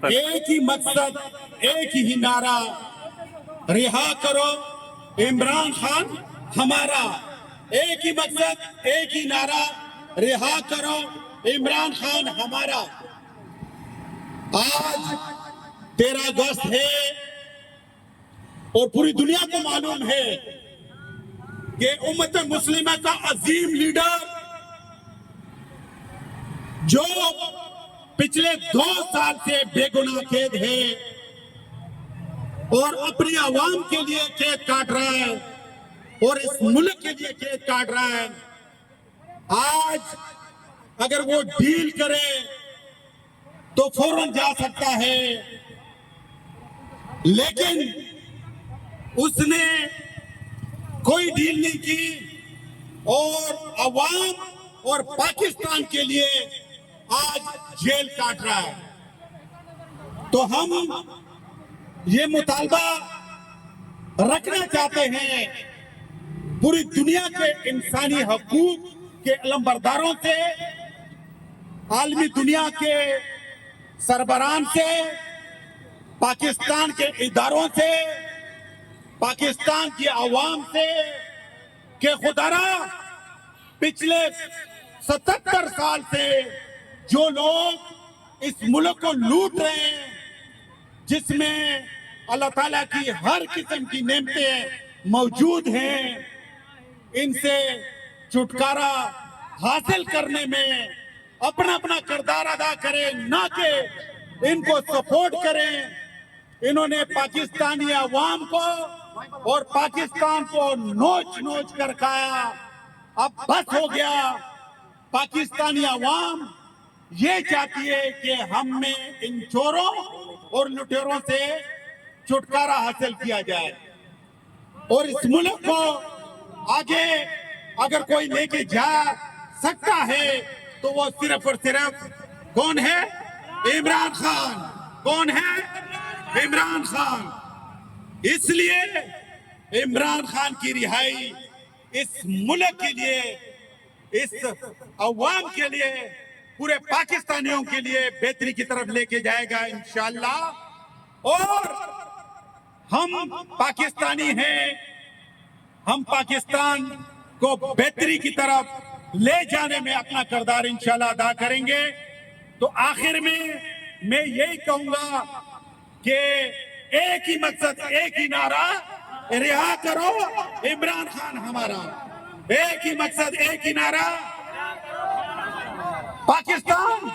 ایک ہی مقصد ایک ہی نعرہ رہا کرو عمران خان ہمارا ایک ہی مقصد ایک ہی نعرہ رہا کرو عمران خان ہمارا آج 13 اگست ہے اور پوری دنیا کو معلوم ہے کہ امت مسلمہ کا عظیم لیڈر جو پچھلے 2 سال سے بے گناہ قید ہے اور اپنی عوام کے لیے قید کاٹ رہا ہے اور اس ملک کے لیے قید کاٹ رہا ہے آج اگر وہ ڈیل کرے تو فوراً جا سکتا ہے لیکن اس نے کوئی ڈیل نہیں کی اور عوام اور پاکستان کے لیے آج جیل کاٹ رہا ہے تو ہم یہ مطالبہ رکھنا چاہتے ہیں پوری دنیا کے انسانی حقوق کے علمبرداروں سے عالمی دنیا کے سربراہان سے پاکستان کے اداروں سے پاکستان کی عوام سے کہ خدارا پچھلے 77 سال سے جو لوگ اس ملک کو لوٹ رہے ہیں جس میں اللہ تعالیٰ کی ہر قسم کی نعمتیں موجود ہیں ان سے چھٹکارا حاصل کرنے میں اپنا اپنا کردار ادا کریں نہ کہ ان کو سپورٹ کریں انہوں نے پاکستانی عوام کو اور پاکستان کو نوچ نوچ کر کھایا اب بس ہو گیا پاکستانی عوام یہ چاہتی ہے کہ ہم میں ان چوروں اور لٹیروں سے چھٹکارا حاصل کیا جائے اور اس ملک کو آگے اگر کوئی لے کے جا سکتا ہے تو وہ صرف اور صرف کون ہے عمران خان کون ہے عمران خان اس لیے عمران خان کی رہائی اس ملک کے لیے اس عوام کے لیے پورے پاکستانیوں کے لیے بہتری کی طرف لے کے جائے گا انشاءاللہ اور ہم پاکستانی ہیں ہم پاکستان کو بہتری کی طرف لے جانے میں اپنا کردار انشاءاللہ ادا کریں گے تو آخر میں یہی کہوں گا کہ ایک ہی مقصد ایک ہی نعرہ رہا کرو عمران خان ہمارا ایک ہی مقصد ایک ہی نعرہ پاکستان